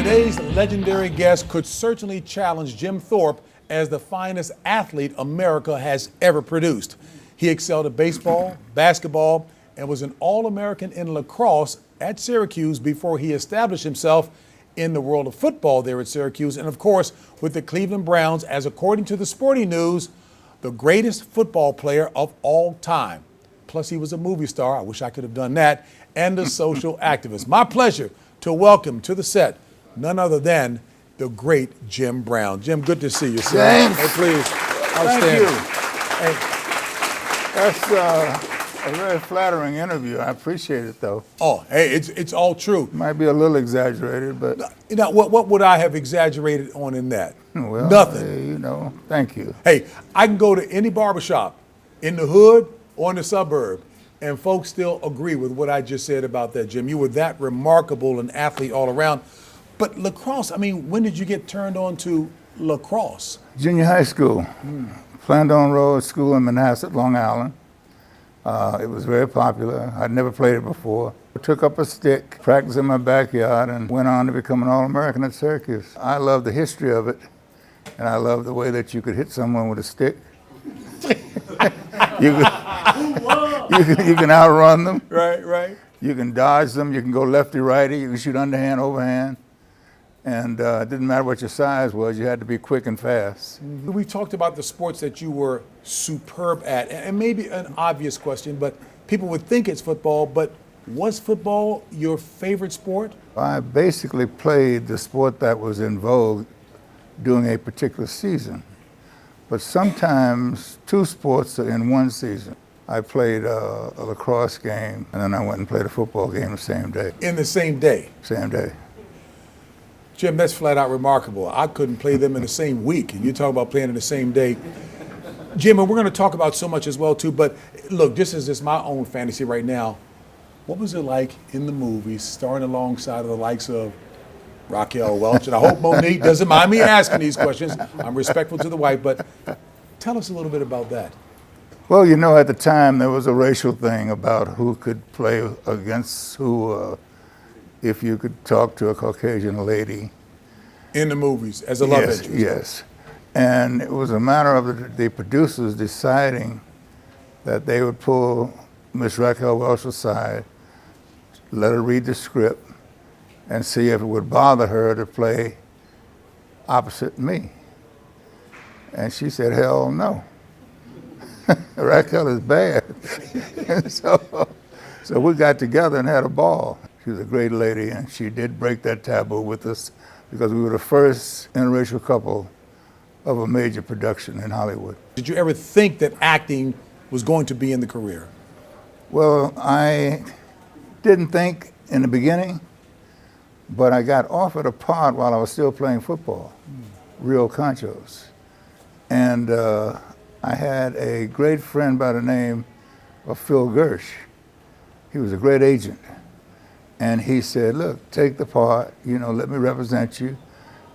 Today's legendary guest could certainly challenge Jim Thorpe as the finest athlete America has ever produced. He excelled at baseball, basketball, and was an All-American in lacrosse at Syracuse before he established himself in the world of football there at Syracuse, and of course with the Cleveland Browns as, according to the Sporting News, the greatest football player of all time. Plus he was a movie star, I wish I could have done that, and a social activist. My pleasure to welcome to the set none other than the great Jim Brown. Jim, good to see you, sir. James. Hey, please. Thank you. Hey. That's a very flattering interview. I appreciate it, though. Oh, hey, it's all true. Might be a little exaggerated, but... You know, what would I have exaggerated on in that? Well, nothing. You know, thank you. Hey, I can go to any barbershop in the hood or in the suburb, and folks still agree with what I just said about that, Jim. You were that remarkable an athlete all around. But lacrosse, I mean, when did you get turned on to lacrosse? Junior high school. Flandon Road School in Manhasset, Long Island. It was very popular. I'd never played it before. I took up a stick, practiced in my backyard, and went on to become an All-American at Syracuse. I love the history of it, and I love the way that you could hit someone with a stick. you can outrun them. Right. You can dodge them. You can go lefty-righty. You can shoot underhand, overhand. And it didn't matter what your size was. You had to be quick and fast. We talked about the sports that you were superb at. And maybe an obvious question, but people would think it's football, but was football your favorite sport? I basically played the sport that was in vogue during a particular season. But sometimes two sports are in one season. I played a lacrosse game, and then I went and played a football game the same day. In the same day? Same day. Jim, that's flat out remarkable. I couldn't play them in the same week, and you talk about playing in the same day. Jim, and we're going to talk about so much as well, too, but look, this is just my own fantasy right now. What was it like in the movies, starring alongside of the likes of Raquel Welch? And I hope Monique doesn't mind me asking these questions. I'm respectful to the wife, but tell us a little bit about that. Well, you know, at the time, there was a racial thing about who could play against who, if you could talk to a Caucasian lady. In the movies, as a love interest. Yes. And it was a matter of the producers deciding that they would pull Miss Raquel Welch aside, let her read the script, and see if it would bother her to play opposite me. And she said, hell no. Raquel is bad. And so we got together and had a ball. She was a great lady, and she did break that taboo with us because we were the first interracial couple of a major production in Hollywood. Did you ever think that acting was going to be in the career? Well, I didn't think in the beginning, but I got offered a part while I was still playing football, Rio Conchos. And I had a great friend by the name of Phil Gersh. He was a great agent. And he said, look, take the part, you know, let me represent you.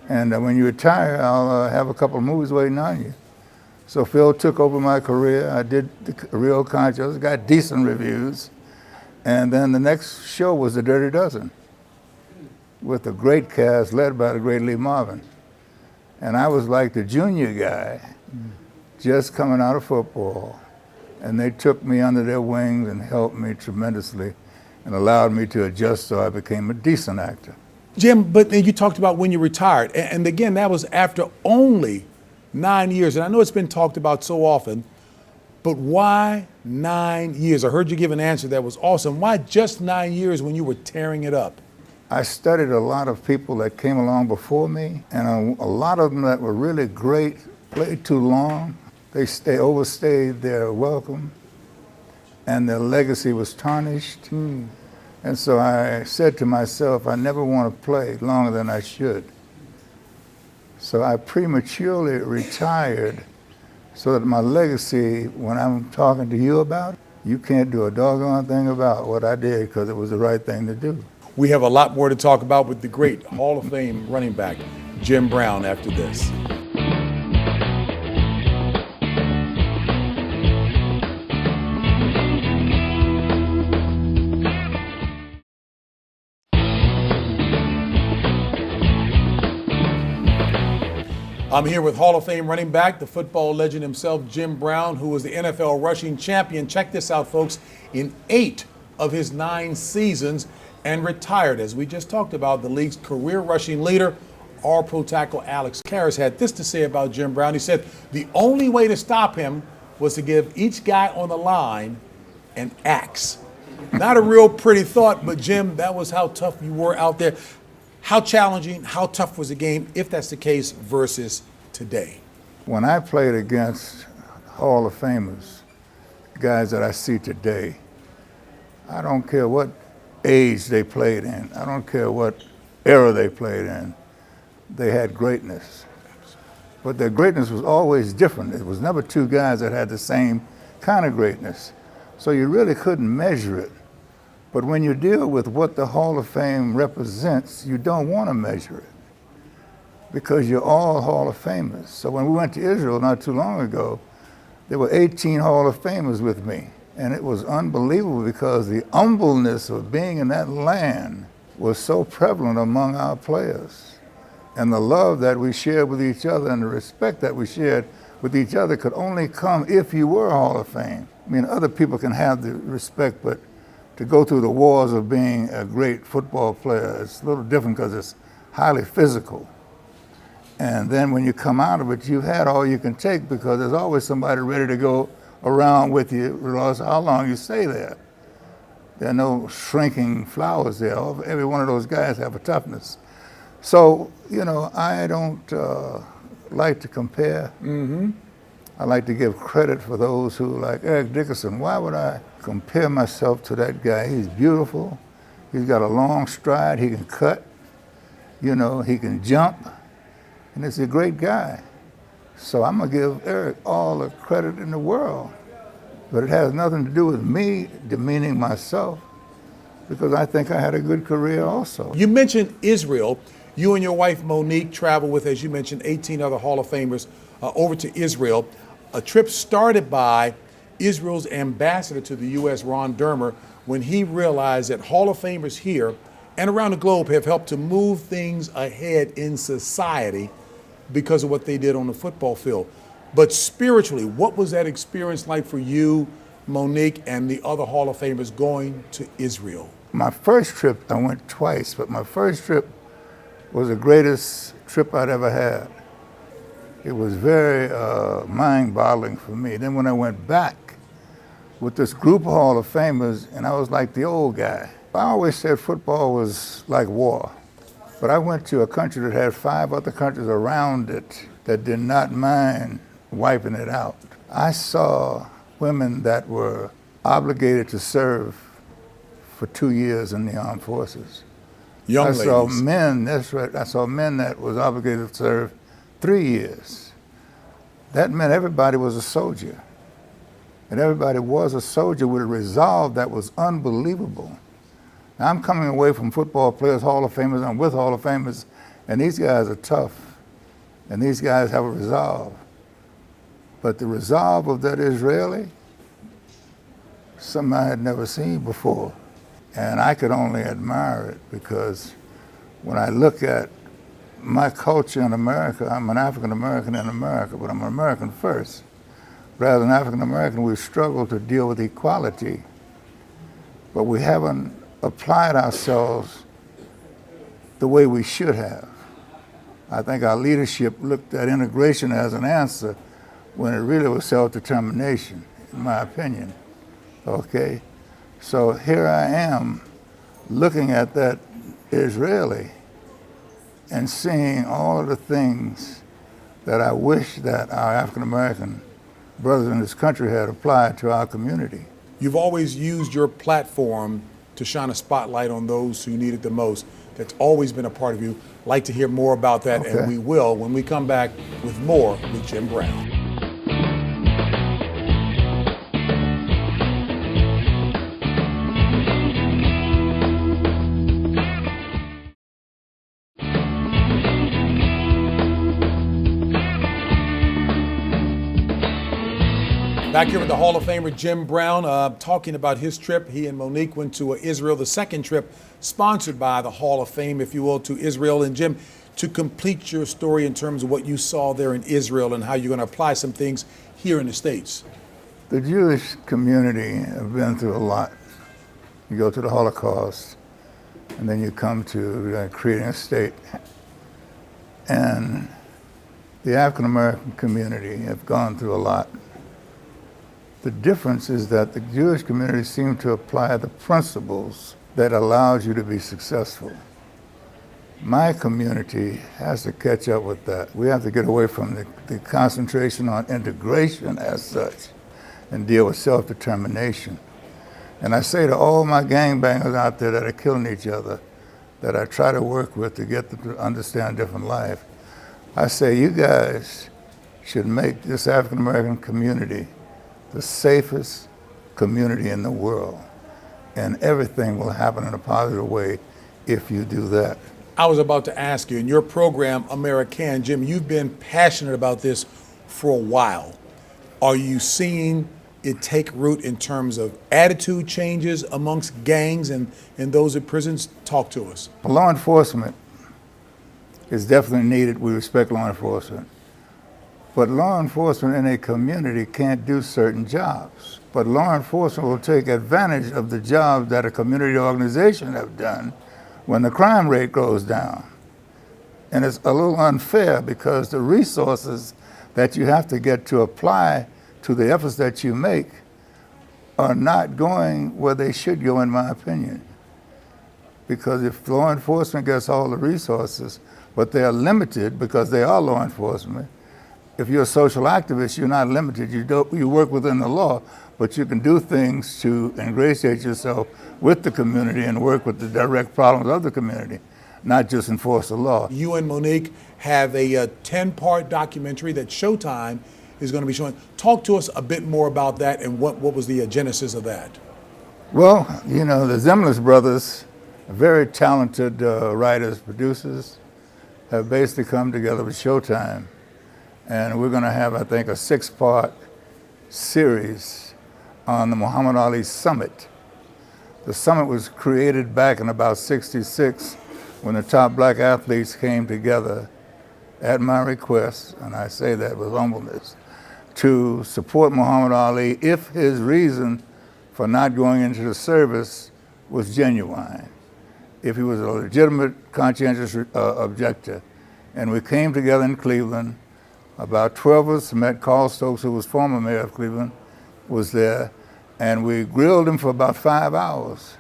And when you retire, I'll have a couple of movies waiting on you. So Phil took over my career. I did the Rio Conchos, got decent reviews. And then the next show was The Dirty Dozen with a great cast led by the great Lee Marvin. And I was like the junior guy, just coming out of football. And they took me under their wings and helped me tremendously and allowed me to adjust so I became a decent actor. Jim, but you talked about when you retired, and again, that was after only 9 years. And I know it's been talked about so often, but why 9 years? I heard you give an answer that was awesome. Why just 9 years when you were tearing it up? I studied a lot of people that came along before me, and a lot of them that were really great played too long. They overstayed their welcome, and their legacy was tarnished. And so I said to myself, I never want to play longer than I should. So I prematurely retired so that my legacy, when I'm talking to you about it, you can't do a doggone thing about what I did because it was the right thing to do. We have a lot more to talk about with the great Hall of Fame running back, Jim Brown, after this. I'm here with Hall of Fame running back, the football legend himself, Jim Brown, who was the NFL rushing champion. Check this out, folks, in 8 of his 9 seasons, and retired. As we just talked about, the league's career rushing leader, All-Pro tackle Alex Karras, had this to say about Jim Brown. He said the only way to stop him was to give each guy on the line an axe. Not a real pretty thought, but Jim, that was how tough you were out there. How challenging, how tough was the game, if that's the case, versus today? When I played against Hall of Famers, guys that I see today, I don't care what age they played in. I don't care what era they played in. They had greatness. But their greatness was always different. It was never two guys that had the same kind of greatness. So you really couldn't measure it. But when you deal with what the Hall of Fame represents, you don't want to measure it because you're all Hall of Famers. So when we went to Israel not too long ago, there were 18 Hall of Famers with me. And it was unbelievable because the humbleness of being in that land was so prevalent among our players. And the love that we shared with each other and the respect that we shared with each other could only come if you were Hall of Fame. I mean, other people can have the respect, but to go through the wars of being a great football player, it's a little different because it's highly physical. And then when you come out of it, you've had all you can take because there's always somebody ready to go around with you, regardless of how long you stay there. There are no shrinking flowers there. Every one of those guys have a toughness. So, you know, I don't like to compare. I like to give credit for those who, like Eric Dickerson. Why would I compare myself to that guy? He's beautiful. He's got a long stride. He can cut. You know, he can jump. And he's a great guy. So I'm going to give Eric all the credit in the world. But it has nothing to do with me demeaning myself because I think I had a good career also. You mentioned Israel. You and your wife, Monique, traveled with, as you mentioned, 18 other Hall of Famers over to Israel. A trip started by Israel's ambassador to the U.S., Ron Dermer, when he realized that Hall of Famers here and around the globe have helped to move things ahead in society because of what they did on the football field. But spiritually, what was that experience like for you, Monique, and the other Hall of Famers going to Israel? My first trip, I went twice, but my first trip was the greatest trip I'd ever had. It was very mind-boggling for me. Then when I went back with this group of Hall of Famers, and I was like the old guy. I always said football was like war. But I went to a country that had 5 other countries around it that did not mind wiping it out. I saw women that were obligated to serve for 2 years in the armed forces. Young I ladies. saw men, that's right, I saw men that was obligated to serve 3 years. That meant everybody was a soldier. And everybody was a soldier with a resolve that was unbelievable. Now, I'm coming away from football players, Hall of Famers, I'm with Hall of Famers, and these guys are tough. And these guys have a resolve. But the resolve of that Israeli, something I had never seen before. And I could only admire it because when I look at my culture in America, I'm an African American in America, but I'm an American first. Rather than African American, we've struggled to deal with equality, but we haven't applied ourselves the way we should have. I think our leadership looked at integration as an answer when it really was self-determination, in my opinion, okay? So here I am looking at that Israeli and seeing all of the things that I wish that our African-American brothers in this country had applied to our community. You've always used your platform to shine a spotlight on those who need it the most. That's always been a part of you. Like to hear more about that, Okay. and we will when we come back with more with Jim Brown. Back here with the Hall of Famer Jim Brown, talking about his trip. He and Monique went to Israel, the second trip sponsored by the Hall of Fame, if you will, to Israel. And Jim, to complete your story in terms of what you saw there in Israel and how you're going to apply some things here in the States. The Jewish community have been through a lot. You go to the Holocaust, and then you come to creating a state. And the African American community have gone through a lot. The difference is that the Jewish community seemed to apply the principles that allowed you to be successful. My community has to catch up with that. We have to get away from the concentration on integration as such and deal with self-determination. And I say to all my gangbangers out there that are killing each other, that I try to work with to get them to understand a different life, I say, you guys should make this African American community the safest community in the world. And everything will happen in a positive way if you do that. I was about to ask you, in your program, American, Jim, you've been passionate about this for a while. Are you seeing it take root in terms of attitude changes amongst gangs and those in prisons? Talk to us. Law enforcement is definitely needed. We respect law enforcement. But law enforcement in a community can't do certain jobs. But law enforcement will take advantage of the jobs that a community organization have done when the crime rate goes down. And it's a little unfair because the resources that you have to get to apply to the efforts that you make are not going where they should go, in my opinion. Because if law enforcement gets all the resources, but they are limited because they are law enforcement, if you're a social activist, you're not limited. You work within the law, but you can do things to ingratiate yourself with the community and work with the direct problems of the community, not just enforce the law. You and Monique have a 10-part documentary that Showtime is going to be showing. Talk to us a bit more about that and what was the genesis of that. Well, you know, the Zemlis brothers, very talented writers, producers, have basically come together with Showtime. And we're going to have, I think, a 6-part series on the Muhammad Ali Summit. The summit was created back in about '66 when the top black athletes came together at my request, and I say that with humbleness, to support Muhammad Ali if his reason for not going into the service was genuine, if he was a legitimate, conscientious objector. And we came together in Cleveland. About 12 of us met. Carl Stokes, who was former mayor of Cleveland, was there, and we grilled him for about 5 hours.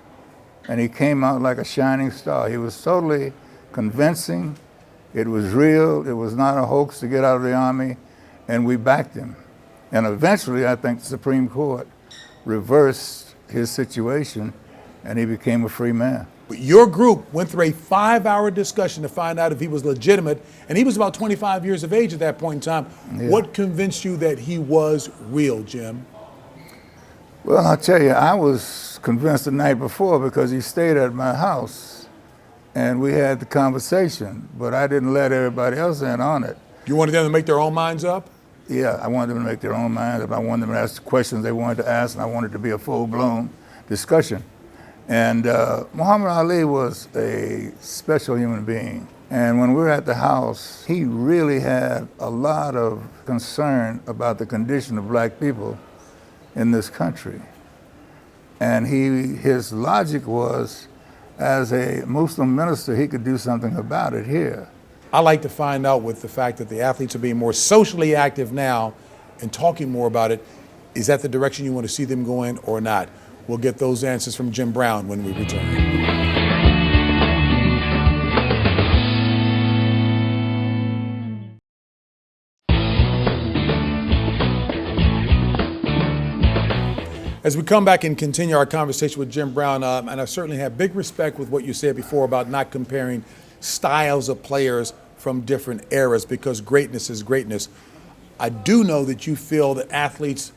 And he came out like a shining star. He was totally convincing. It was real. It was not a hoax to get out of the Army, and we backed him. And eventually, I think the Supreme Court reversed his situation, and he became a free man. Your group went through a 5-hour discussion to find out if he was legitimate, and he was about 25 years of age at that point in time. Yeah. What convinced you that he was real, Jim? Well, I'll tell you, I was convinced the night before because he stayed at my house, and we had the conversation, but I didn't let everybody else in on it. You wanted them to make their own minds up? Yeah, I wanted them to make their own minds up. I wanted them to ask the questions they wanted to ask, and I wanted it to be a full-blown discussion. And Muhammad Ali was a special human being. And when we were at the house, he really had a lot of concern about the condition of black people in this country. And his logic was, as a Muslim minister, he could do something about it here. I like to find out with the fact that the athletes are being more socially active now and talking more about it, is that the direction you want to see them going or not? We'll get those answers from Jim Brown when we return. As we come back and continue our conversation with Jim Brown, and I certainly have big respect with what you said before about not comparing styles of players from different eras, because greatness is greatness. I do know that you feel that athletes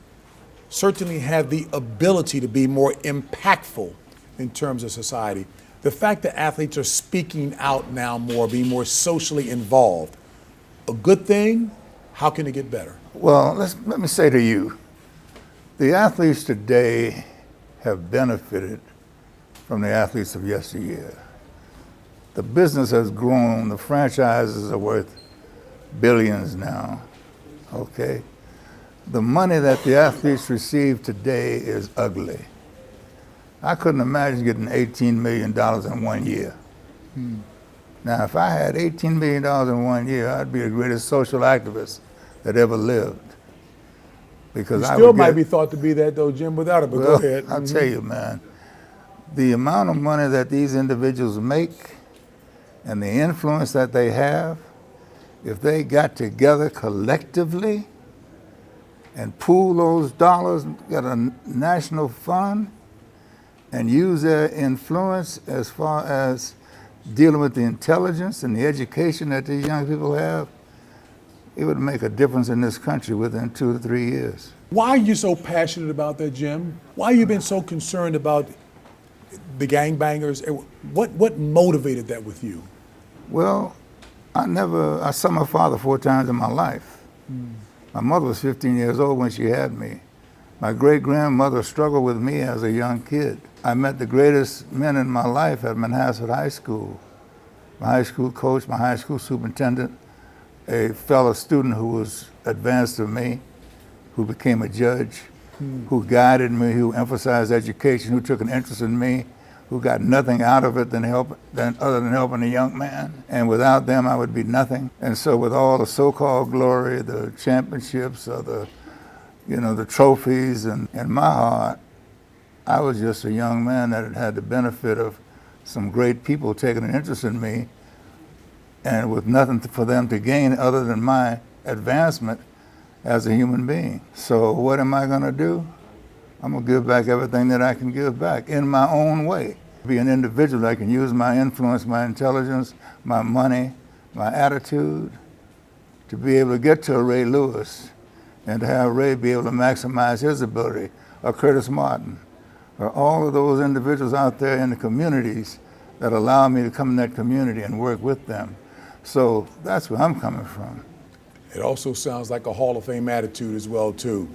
certainly have the ability to be more impactful in terms of society. The fact that athletes are speaking out now more, being more socially involved, a good thing? How can it get better? Well, let me say to you, the athletes today have benefited from the athletes of yesteryear. The business has grown. The franchises are worth billions now, okay? The money that the athletes receive today is ugly. I couldn't imagine getting $18 million in 1 year. Now, if I had $18 million in 1 year, I'd be the greatest social activist that ever lived. Because You I still would might get, be thought to be that, though, Jim, without it, but well, go ahead. I'll tell you, man, the amount of money that these individuals make and the influence that they have, if they got together collectively and pool those dollars, get a national fund, and use their influence as far as dealing with the intelligence and the education that these young people have, it would make a difference in this country within 2 to 3 years. Why are you so passionate about that, Jim? Why have you been so concerned about the gangbangers? What motivated that with you? Well, I saw my father 4 times in my life. My mother was 15 years old when she had me. My great-grandmother struggled with me as a young kid. I met the greatest men in my life at Manhasset High School. My high school coach, my high school superintendent, a fellow student who was advanced to me, who became a judge, who guided me, who emphasized education, who took an interest in me, who got nothing out of it other than helping a young man. And without them, I would be nothing. And so with all the so-called glory, the championships, or the trophies, and in my heart, I was just a young man that had had the benefit of some great people taking an interest in me, and with nothing for them to gain other than my advancement as a human being. So what am I gonna do? I'm gonna give back everything that I can give back in my own way. Be an individual that can use my influence, my intelligence, my money, my attitude, to be able to get to a Ray Lewis, and to have Ray be able to maximize his ability, or Curtis Martin, or all of those individuals out there in the communities that allow me to come in that community and work with them. So that's where I'm coming from. It also sounds like a Hall of Fame attitude as well, too.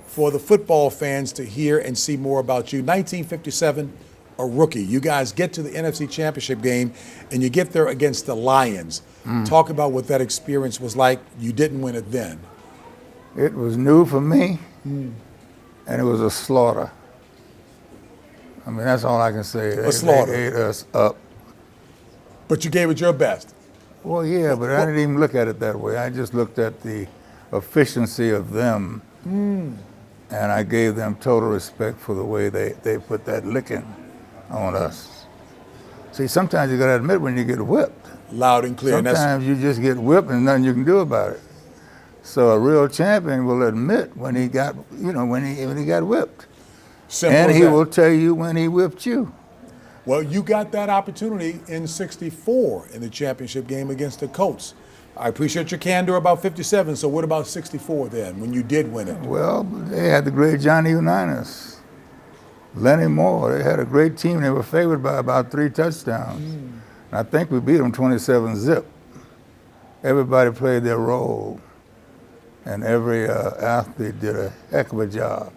For the football fans to hear and see more about you, 1957, a rookie. You guys get to the NFC Championship game, and you get there against the Lions. Talk about what that experience was like. You didn't win it then. It was new for me, and it was a slaughter. I mean, that's all I can say. A slaughter. They ate us up. But you gave it your best. Well, yeah, but I didn't even look at it that way. I just looked at the efficiency of them, and I gave them total respect for the way they put that licking on us. See, sometimes you gotta admit when you get whipped. Loud and clear. Sometimes you just get whipped and nothing you can do about it. So a real champion will admit when he got, when he got whipped. Simple And as he that. will tell you when he whipped you. Well, you got that opportunity in '64 in the championship game against the Colts. I appreciate your candor about '57, so what about '64 then, when you did win it? Well, they had the great Johnny Unitas, Lenny Moore. They had a great team. They were favored by about 3 touchdowns. And I think we beat them 27-0. Everybody played their role, and every athlete did a heck of a job.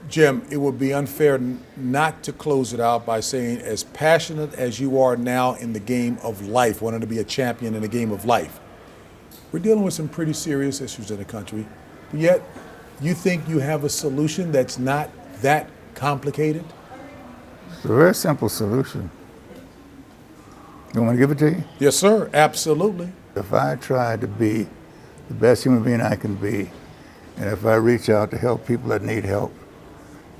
Jim, it would be unfair not to close it out by saying, as passionate as you are now in the game of life, wanting to be a champion in the game of life, we're dealing with some pretty serious issues in the country, but yet you think you have a solution that's not that complicated? It's a very simple solution. You want me to give it to you? Yes, sir, absolutely. If I try to be the best human being I can be, and if I reach out to help people that need help,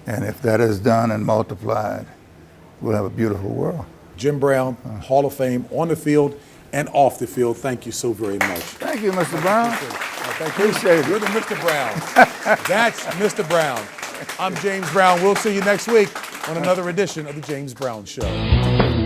and if that is done and multiplied, we'll have a beautiful world. Jim Brown, Hall of Fame, on the field and off the field. Thank you so very much. Thank you, Mr. Brown. Thank you. Appreciate it. You're the Mr. Brown. That's Mr. Brown. I'm James Brown. We'll see you next week on another edition of The James Brown Show.